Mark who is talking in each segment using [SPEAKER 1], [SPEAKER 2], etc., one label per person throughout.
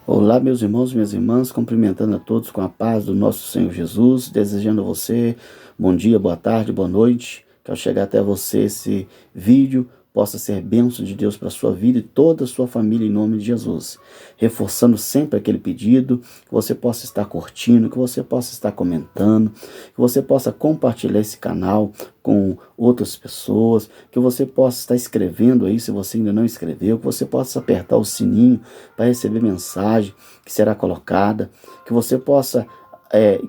[SPEAKER 1] Olá, meus irmãos e minhas irmãs, cumprimentando a todos com a paz do nosso Senhor Jesus, desejando a você bom dia, boa tarde, boa noite, que ao chegar até você esse vídeo possa ser bênção de Deus para a sua vida e toda a sua família em nome de Jesus. Reforçando sempre aquele pedido, que você possa estar curtindo, que você possa estar comentando, que você possa compartilhar esse canal com outras pessoas, que você possa estar escrevendo aí se você ainda não escreveu, que você possa apertar o sininho para receber mensagem que será colocada, que você possa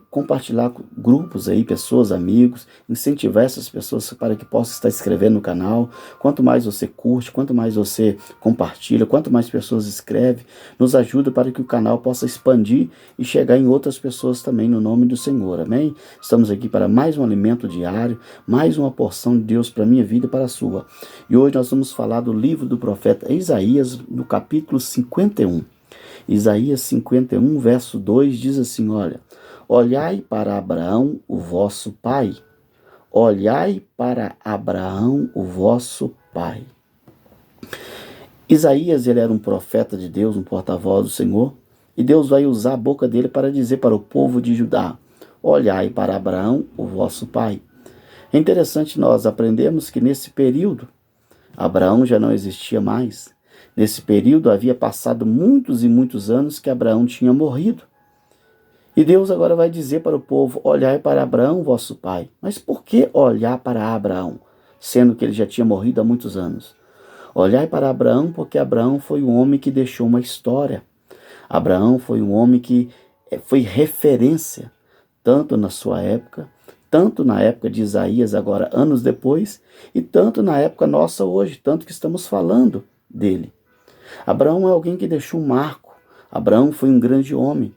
[SPEAKER 1] compartilhar com grupos aí, pessoas, amigos, incentivar essas pessoas para que possam estar escrevendo no canal. Quanto mais você curte, quanto mais você compartilha, quanto mais pessoas escrevem, nos ajuda para que o canal possa expandir e chegar em outras pessoas também no nome do Senhor, amém? Estamos aqui para mais um alimento diário, mais uma porção de Deus para a minha vida e para a sua. E hoje nós vamos falar do livro do profeta Isaías, no capítulo 51. Isaías 51, verso 2 diz assim, olha: olhai para Abraão, o vosso pai. Olhai para Abraão, o vosso pai. Isaías, ele era um profeta de Deus, um porta-voz do Senhor, e Deus vai usar a boca dele para dizer para o povo de Judá: olhai para Abraão, o vosso pai. É interessante nós aprendemos que nesse período, Abraão já não existia mais. Nesse período havia passado muitos e muitos anos que Abraão tinha morrido. E Deus agora vai dizer para o povo: olhai para Abraão, vosso pai. Mas por que olhar para Abraão, sendo que ele já tinha morrido há muitos anos? Olhai para Abraão porque Abraão foi um homem que deixou uma história. Abraão foi um homem que foi referência, tanto na sua época, tanto na época de Isaías, agora anos depois, e tanto na época nossa hoje, tanto que estamos falando dele. Abraão é alguém que deixou um marco. Abraão foi um grande homem.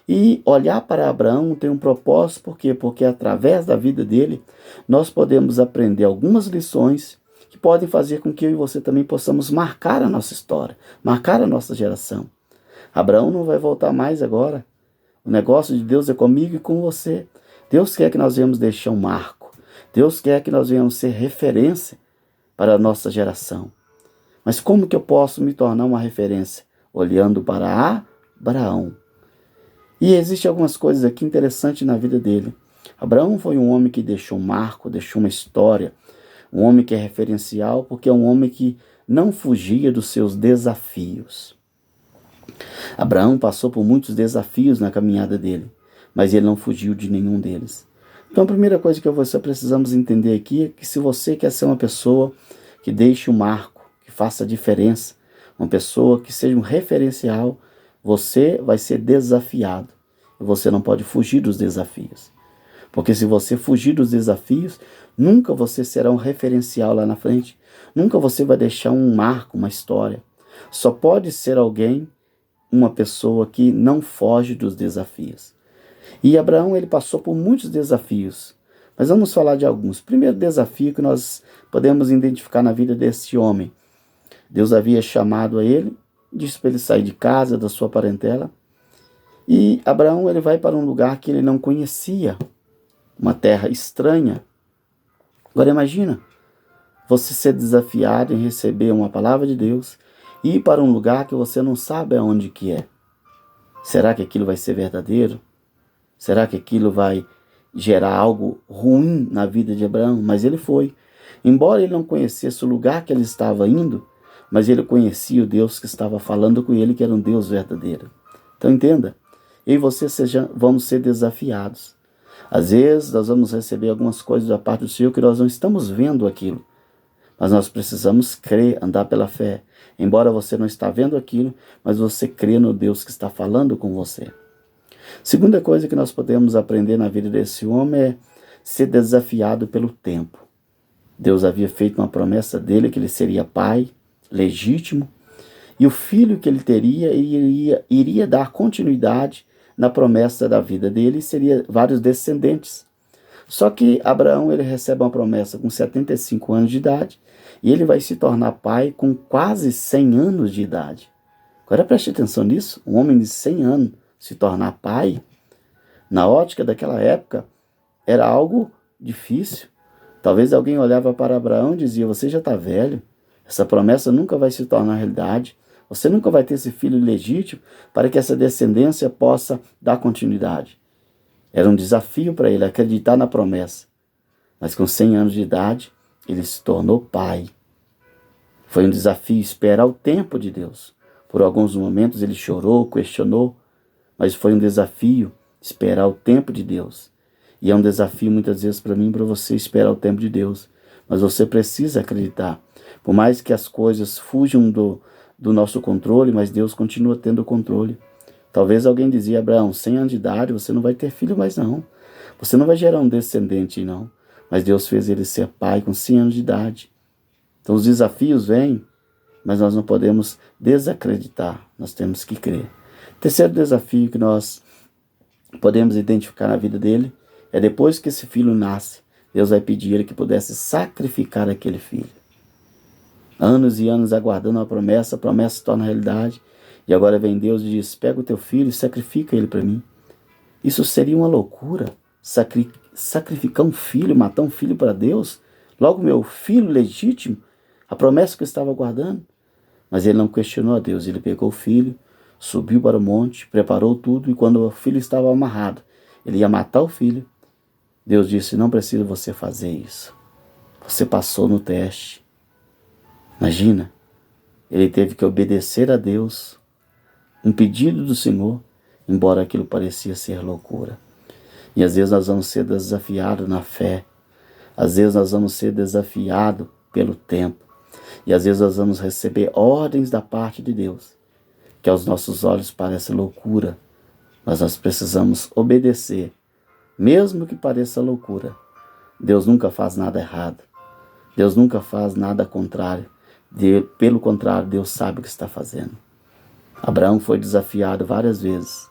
[SPEAKER 1] E olhar para Abraão tem um propósito, por quê? Porque através da vida dele, nós podemos aprender algumas lições que podem fazer com que eu e você também possamos marcar a nossa história, marcar a nossa geração. Abraão não vai voltar mais agora. O negócio de Deus é comigo e com você. Deus quer que nós venhamos deixar um marco. Deus quer que nós venhamos ser referência para a nossa geração. Mas como que eu posso me tornar uma referência? Olhando para Abraão. E existem algumas coisas aqui interessantes na vida dele. Abraão foi um homem que deixou um marco, deixou uma história. Um homem que é referencial, porque é um homem que não fugia dos seus desafios. Abraão passou por muitos desafios na caminhada dele, mas ele não fugiu de nenhum deles. Então a primeira coisa que você precisamos entender aqui é que se você quer ser uma pessoa que deixe um marco, que faça a diferença, uma pessoa que seja um referencial, você vai ser desafiado. E você não pode fugir dos desafios. Porque se você fugir dos desafios, nunca você será um referencial lá na frente. Nunca você vai deixar um marco, uma história. Só pode ser alguém, uma pessoa que não foge dos desafios. E Abraão, ele passou por muitos desafios. Mas vamos falar de alguns. Primeiro desafio que nós podemos identificar na vida desse homem. Deus havia chamado a ele, disse para ele sair de casa, da sua parentela. E Abraão, ele vai para um lugar que ele não conhecia, uma terra estranha. Agora imagina, você ser desafiado em receber uma palavra de Deus e ir para um lugar que você não sabe aonde que é. Será que aquilo vai ser verdadeiro? Será que aquilo vai gerar algo ruim na vida de Abraão? Mas ele foi. Embora ele não conhecesse o lugar que ele estava indo, mas ele conhecia o Deus que estava falando com ele, que era um Deus verdadeiro. Então entenda, eu e você vamos ser desafiados. Às vezes nós vamos receber algumas coisas da parte do Senhor que nós não estamos vendo aquilo. Mas nós precisamos crer, andar pela fé. Embora você não está vendo aquilo, mas você crê no Deus que está falando com você. Segunda coisa que nós podemos aprender na vida desse homem é ser desafiado pelo tempo. Deus havia feito uma promessa dele que ele seria pai, legítimo, e o filho que ele teria iria dar continuidade na promessa da vida dele, e seria vários descendentes. Só que Abraão, ele recebe uma promessa com 75 anos de idade, e ele vai se tornar pai com quase 100 anos de idade. Agora preste atenção nisso, um homem de 100 anos se tornar pai, na ótica daquela época, era algo difícil. Talvez alguém olhava para Abraão e dizia: você já está velho, essa promessa nunca vai se tornar realidade, Você nunca vai ter esse filho legítimo para que essa descendência possa dar continuidade. Era um desafio para ele acreditar na promessa. Mas com 100 anos de idade, ele se tornou pai. Foi um desafio esperar o tempo de Deus. Por alguns momentos ele chorou, questionou, mas foi um desafio esperar o tempo de Deus. E é um desafio muitas vezes para mim e para você esperar o tempo de Deus. Mas você precisa acreditar. Por mais que as coisas fujam do nosso controle, mas Deus continua tendo o controle. Talvez alguém dizia: Abraão, 100 anos de idade, você não vai ter filho mais não. Você não vai gerar um descendente não. Mas Deus fez ele ser pai com 100 anos de idade. Então os desafios vêm, mas nós não podemos desacreditar. Nós temos que crer. Terceiro desafio que nós podemos identificar na vida dele é depois que esse filho nasce, Deus vai pedir ele que pudesse sacrificar aquele filho. Anos e anos aguardando a promessa se torna realidade. E agora vem Deus e diz: pega o teu filho e sacrifica ele para mim. Isso seria uma loucura. Sacrificar um filho, matar um filho para Deus. Logo meu filho legítimo, a promessa que eu estava aguardando. Mas ele não questionou a Deus. Ele pegou o filho, subiu para o monte, preparou tudo. E quando o filho estava amarrado, ele ia matar o filho. Deus disse: não precisa você fazer isso. Você passou no teste. Imagina, ele teve que obedecer a Deus, um pedido do Senhor, embora aquilo parecia ser loucura. E às vezes nós vamos ser desafiados na fé, às vezes nós vamos ser desafiados pelo tempo, e às vezes nós vamos receber ordens da parte de Deus, que aos nossos olhos parece loucura, mas nós precisamos obedecer, mesmo que pareça loucura. Deus nunca faz nada errado, Deus nunca faz nada contrário. Pelo contrário, Deus sabe o que está fazendo. Abraão foi desafiado várias vezes.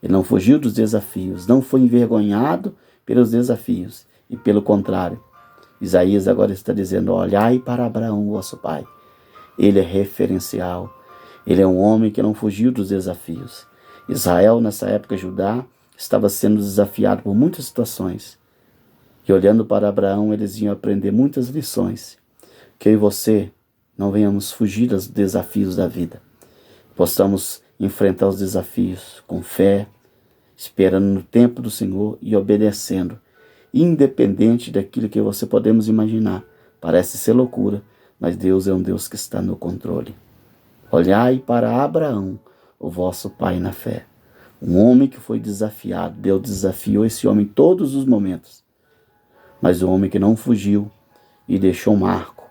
[SPEAKER 1] Ele não fugiu dos desafios, não foi envergonhado pelos desafios. E pelo contrário, Isaías agora está dizendo: olhai para Abraão, vosso pai. Ele é referencial. Ele é um homem que não fugiu dos desafios. Israel, nessa época, Judá, estava sendo desafiado por muitas situações. E olhando para Abraão, eles iam aprender muitas lições. Que eu e você não venhamos fugir dos desafios da vida. Possamos enfrentar os desafios com fé, esperando no tempo do Senhor e obedecendo, independente daquilo que você podemos imaginar. Parece ser loucura, mas Deus é um Deus que está no controle. Olhai para Abraão, o vosso pai na fé. Um homem que foi desafiado. Deus desafiou esse homem em todos os momentos. Mas um homem que não fugiu e deixou um marco,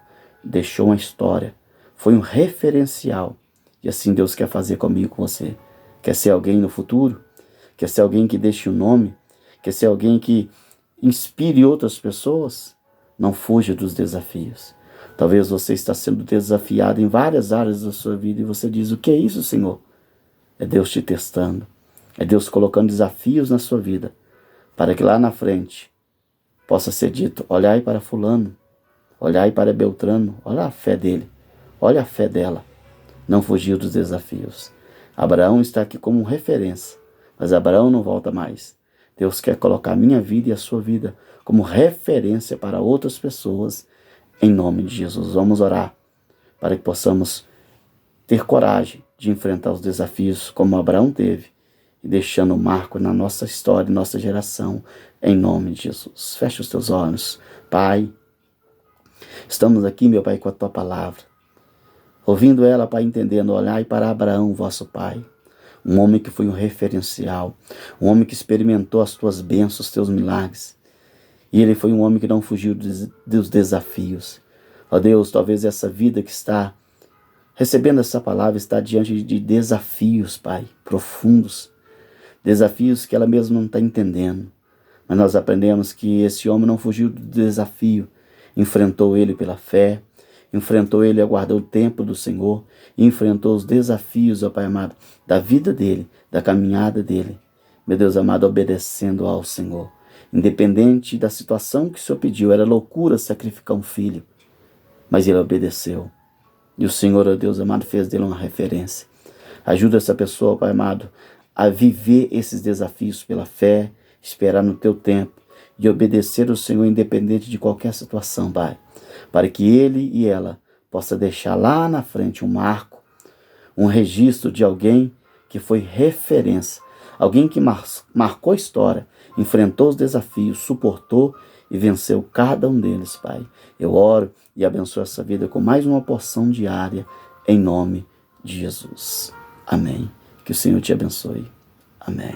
[SPEAKER 1] deixou uma história, foi um referencial. E assim Deus quer fazer comigo, com você. Quer ser alguém no futuro? Quer ser alguém que deixe um nome? Quer ser alguém que inspire outras pessoas? Não fuja dos desafios. Talvez você está sendo desafiado em várias áreas da sua vida e você diz: o que é isso, Senhor? É Deus te testando. É Deus colocando desafios na sua vida, para que lá na frente possa ser dito: olhai para fulano, olhai para Beltrano, olha a fé dele, olha a fé dela. Não fugiu dos desafios. Abraão está aqui como referência, mas Abraão não volta mais. Deus quer colocar a minha vida e a sua vida como referência para outras pessoas, em nome de Jesus. Vamos orar para que possamos ter coragem de enfrentar os desafios como Abraão teve, e deixando um marco na nossa história, nossa geração, em nome de Jesus. Feche os teus olhos. Pai, estamos aqui, meu Pai, com a Tua palavra, ouvindo ela, Pai, entendendo. Olhai para Abraão, vosso pai, um homem que foi um referencial, um homem que experimentou as Tuas bênçãos, os Teus milagres, e ele foi um homem que não fugiu dos desafios. Ó Deus, talvez essa vida que está recebendo essa palavra está diante de desafios, Pai, profundos, desafios que ela mesma não está entendendo. Mas nós aprendemos que esse homem não fugiu do desafio, enfrentou ele pela fé, enfrentou ele e aguardou o tempo do Senhor, e enfrentou os desafios, ó Pai amado, da vida dele, da caminhada dele. Meu Deus amado, obedecendo ao Senhor. Independente da situação que o Senhor pediu, era loucura sacrificar um filho, mas ele obedeceu. E o Senhor, ó Deus amado, fez dele uma referência. Ajuda essa pessoa, Pai amado, a viver esses desafios pela fé, esperar no Teu tempo e obedecer ao Senhor independente de qualquer situação, Pai. Para que ele e ela possa deixar lá na frente um marco um registro de alguém que foi referência, alguém que marcou a história, enfrentou os desafios, suportou e venceu cada um deles, Pai. Eu oro e abençoo essa vida com mais uma porção diária, em nome de Jesus. Amém. Que o Senhor te abençoe. Amém.